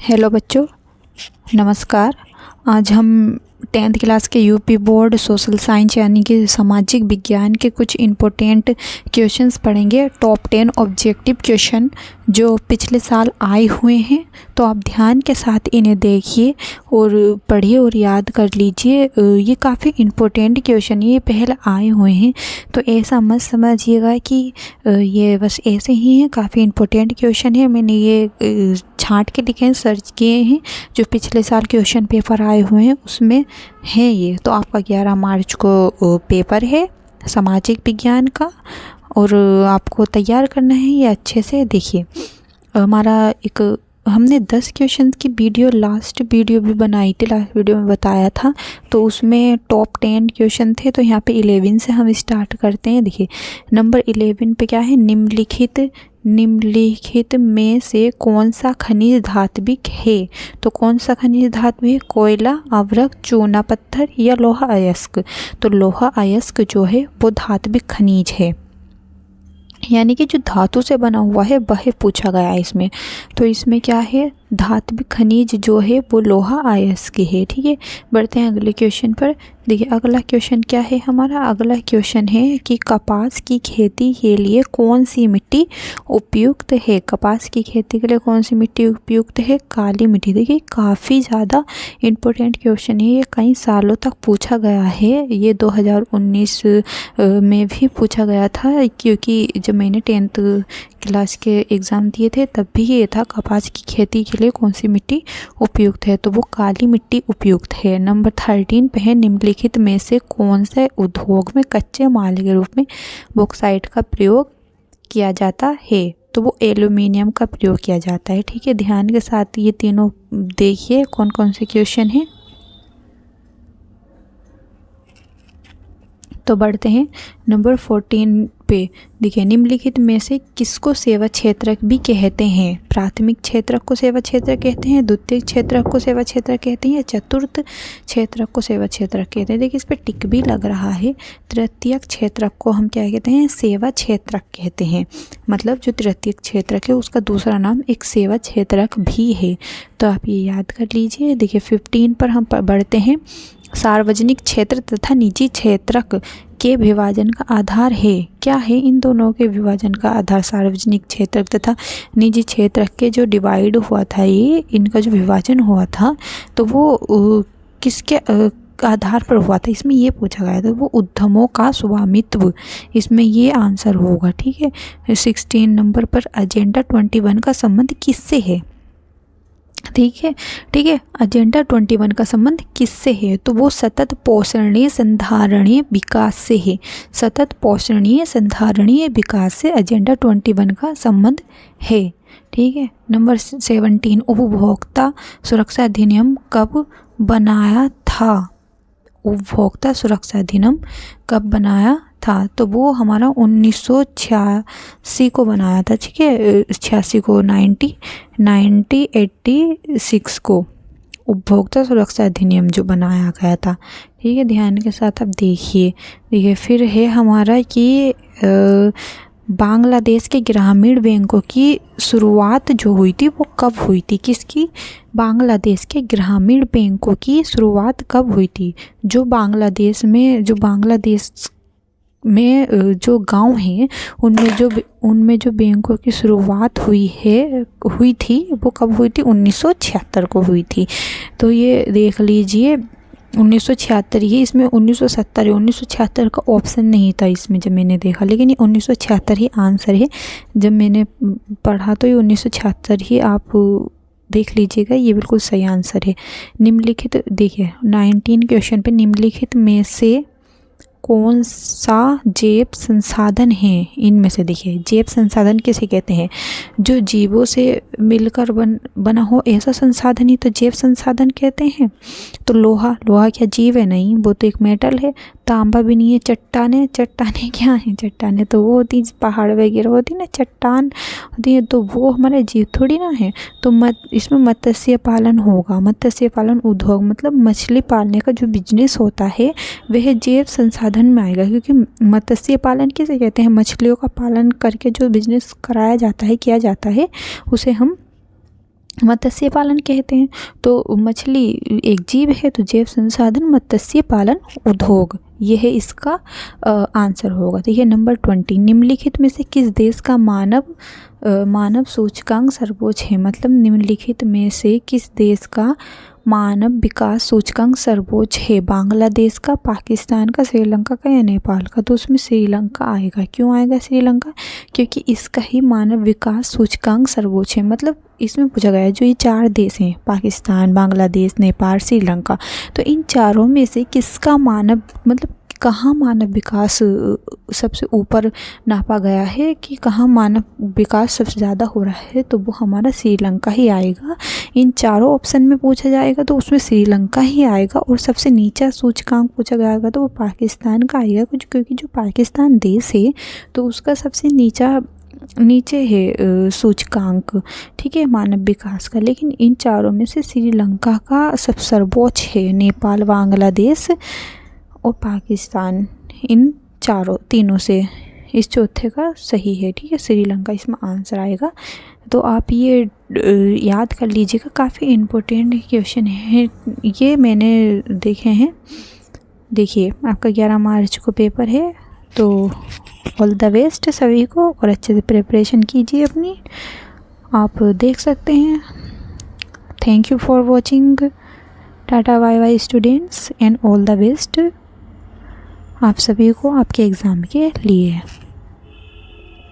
Hello बच्चों, नमस्कार। आज हम 10th क्लास के यूपी बोर्ड सोशल साइंस यानी कि सामाजिक विज्ञान के कुछ इम्पोर्टेंट क्वेश्चंस पढ़ेंगे। टॉप 10 ऑब्जेक्टिव क्वेश्चन जो पिछले साल आए हुए हैं, तो आप ध्यान के साथ इन्हें देखिए और पढ़िए और याद कर लीजिए। ये काफ़ी इम्पोर्टेंट क्वेश्चन ये पहले आए हुए हैं, तो ऐसा मत समझिएगा कि ये बस ऐसे ही हैं। काफ़ी इम्पोर्टेंट क्वेश्चन है, मैंने ये छांट के लिखे हैं, सर्च किए हैं। जो पिछले साल क्वेश्चन पेपर आए हुए हैं उसमें है ये। तो आपका 11 मार्च को पेपर है सामाजिक विज्ञान का, और आपको तैयार करना है ये अच्छे से। देखिए, हमारा हमने 10 क्वेश्चन की लास्ट वीडियो भी बनाई थी, लास्ट वीडियो में बताया था, तो उसमें टॉप 10 क्वेश्चन थे। तो यहाँ पे 11 से हम स्टार्ट करते हैं। देखिए, नंबर 11 पे क्या है, निम्नलिखित में से कौन सा खनिज धात्विक है। तो कौन सा खनिज धातु है, कोयला, अवरक, चूना पत्थर या लोहा अयस्क। तो लोहा अयस्क जो है वो धात्विक खनिज है, यानी कि जो धातु से बना हुआ है वह पूछा गया है इसमें। तो इसमें क्या है, धात्विक खनिज जो है वो लोहा अयस्क है। ठीक है, बढ़ते हैं अगले क्वेश्चन पर। देखिए, अगला क्वेश्चन क्या है हमारा, अगला क्वेश्चन है कि कपास की खेती के लिए कौन सी मिट्टी उपयुक्त है। कपास की खेती के लिए कौन सी मिट्टी उपयुक्त है, काली मिट्टी। देखिए, काफ़ी ज़्यादा इम्पोर्टेंट क्वेश्चन है, ये कई सालों तक पूछा गया है। ये 2019 में भी पूछा गया था, क्योंकि जब मैंने 10th क्लास के एग्ज़ाम दिए थे तब भी ये था, कपास की खेती के लिए कौन सी मिट्टी उपयुक्त है, तो वो काली मिट्टी उपयुक्त है। नंबर 13 पे है, निम्नलिखित में से कौन से उद्योग में कच्चे माल के रूप में बॉक्साइट का प्रयोग किया जाता है। तो वो एल्यूमिनियम का प्रयोग किया जाता है। ठीक है, ध्यान के साथ ये तीनों देखिए कौन कौन से क्वेश्चन हैं। तो बढ़ते हैं नंबर 14 पे। देखिए, निम्नलिखित में से किसको सेवा क्षेत्रक भी कहते हैं। प्राथमिक क्षेत्रक को सेवा क्षेत्रक कहते हैं, द्वितीयक क्षेत्रक को सेवा क्षेत्रक कहते हैं, या चतुर्थ क्षेत्रक को सेवा क्षेत्रक कहते हैं। देखिए, इस पर टिक भी लग रहा है। तृतीयक क्षेत्रक को हम क्या कहते हैं, सेवा क्षेत्रक कहते हैं। मतलब जो तृतीयक क्षेत्रक है उसका दूसरा नाम एक सेवा क्षेत्रक भी है। तो आप ये याद कर लीजिए। देखिए, 15 पर हम बढ़ते हैं। सार्वजनिक क्षेत्र तथा निजी क्षेत्रक के विभाजन का आधार है। क्या है इन दोनों के विभाजन का आधार, सार्वजनिक क्षेत्र तथा निजी क्षेत्र के जो डिवाइड हुआ था, ये इनका जो विभाजन हुआ था, तो वो किसके आधार पर हुआ था, इसमें ये पूछा गया था। वो उद्यमों का स्वामित्व, इसमें ये आंसर होगा। ठीक है, 16 नंबर पर एजेंडा 21 का संबंध किससे है। ठीक है, एजेंडा 21 का संबंध किससे है, तो वो सतत पोषणीय संधारणीय विकास से है। सतत पोषणीय संधारणीय विकास से एजेंडा 21 का संबंध है। ठीक है, नंबर 17, उपभोक्ता सुरक्षा अधिनियम कब बनाया था। उपभोक्ता सुरक्षा अधिनियम कब बनाया था, तो वो हमारा 1986 को बनाया था। ठीक है, 86 को 1986 को उपभोक्ता सुरक्षा अधिनियम जो बनाया गया था। ठीक है, ध्यान के साथ आप देखिए। फिर है हमारा कि बांग्लादेश के ग्रामीण बैंकों की शुरुआत जो हुई थी वो कब हुई थी, किसकी, बांग्लादेश के ग्रामीण बैंकों की शुरुआत कब हुई थी। जो बांग्लादेश में जो गांव हैं उनमें जो बैंकों की शुरुआत हुई थी वो कब हुई थी, 1976 को हुई थी। तो ये देख लीजिए 1976 ही, इसमें 1970 है, 1976 का ऑप्शन नहीं था इसमें जब मैंने देखा, लेकिन ये 1976 ही आंसर है। जब मैंने पढ़ा तो ये 1976 ही, आप देख लीजिएगा, ये बिल्कुल सही आंसर है। निम्नलिखित, देखिए 19 क्वेश्चन पे, निम्नलिखित में से कौन सा जैव संसाधन है इनमें से। देखिए, जैव संसाधन किसे कहते हैं, जो जीवों से मिलकर बना हो ऐसा संसाधन ही तो जैव संसाधन कहते हैं। तो लोहा क्या जीव है, नहीं, वो तो एक मेटल है। तांबा भी नहीं है। चट्टाने क्या है, चट्टाने तो वो होती पहाड़ वगैरह होती ना, चट्टान होती है, तो वो हमारे जीव थोड़ी ना है। तो इसमें मत्स्य पालन होगा। मत्स्य पालन उद्योग मतलब मछली पालने का जो बिजनेस होता है वह जैव संसाधन में आएगा, क्योंकि मत्स्य पालन किसे कहते हैं, मछलियों का पालन करके जो बिजनेस किया जाता है उसे हम मत्स्य पालन कहते हैं। तो मछली एक जीव है, तो जैव संसाधन मत्स्य पालन उद्योग, यह है इसका आंसर होगा। तो ये नंबर 20, निम्नलिखित में से किस देश का मानव सूचकांक सर्वोच्च है। मतलब निम्नलिखित में से किस देश का मानव विकास सूचकांक सर्वोच्च है। बांग्लादेश का, पाकिस्तान का, श्रीलंका का या नेपाल का। तो उसमें श्रीलंका आएगा। क्यों आएगा श्रीलंका? क्योंकि इसका ही मानव विकास सूचकांक सर्वोच्च है। मतलब इसमें पूछा गया है जो ये 4 देश हैं, पाकिस्तान, बांग्लादेश, नेपाल, श्रीलंका, तो इन चारों में से किसका मतलब कहाँ मानव विकास सबसे ऊपर नापा गया है, कि कहाँ मानव विकास सबसे ज़्यादा हो रहा है, तो वो हमारा श्रीलंका ही आएगा। इन चारों ऑप्शन में पूछा जाएगा तो उसमें श्रीलंका ही आएगा। और सबसे नीचा सूचकांक पूछा गया तो वो पाकिस्तान का आएगा, क्योंकि जो पाकिस्तान देश है तो उसका सबसे नीचे है सूचकांक, ठीक है, मानव विकास का। लेकिन इन चारों में से श्रीलंका का सब सर्वोच्च है। नेपाल, बांग्लादेश और पाकिस्तान, इन तीनों से इस चौथे का सही है, ठीक है, श्रीलंका इसमें आंसर आएगा। तो आप ये याद कर लीजिएगा, काफ़ी इम्पोर्टेंट क्वेश्चन है ये, मैंने देखे हैं। देखिए आपका 11 मार्च को पेपर है, तो ऑल द बेस्ट सभी को, और अच्छे से प्रिपरेशन कीजिए अपनी, आप देख सकते हैं। Thank you for watching, tata bye bye students, and all the best आप सभी को आपके एग्ज़ाम के लिए।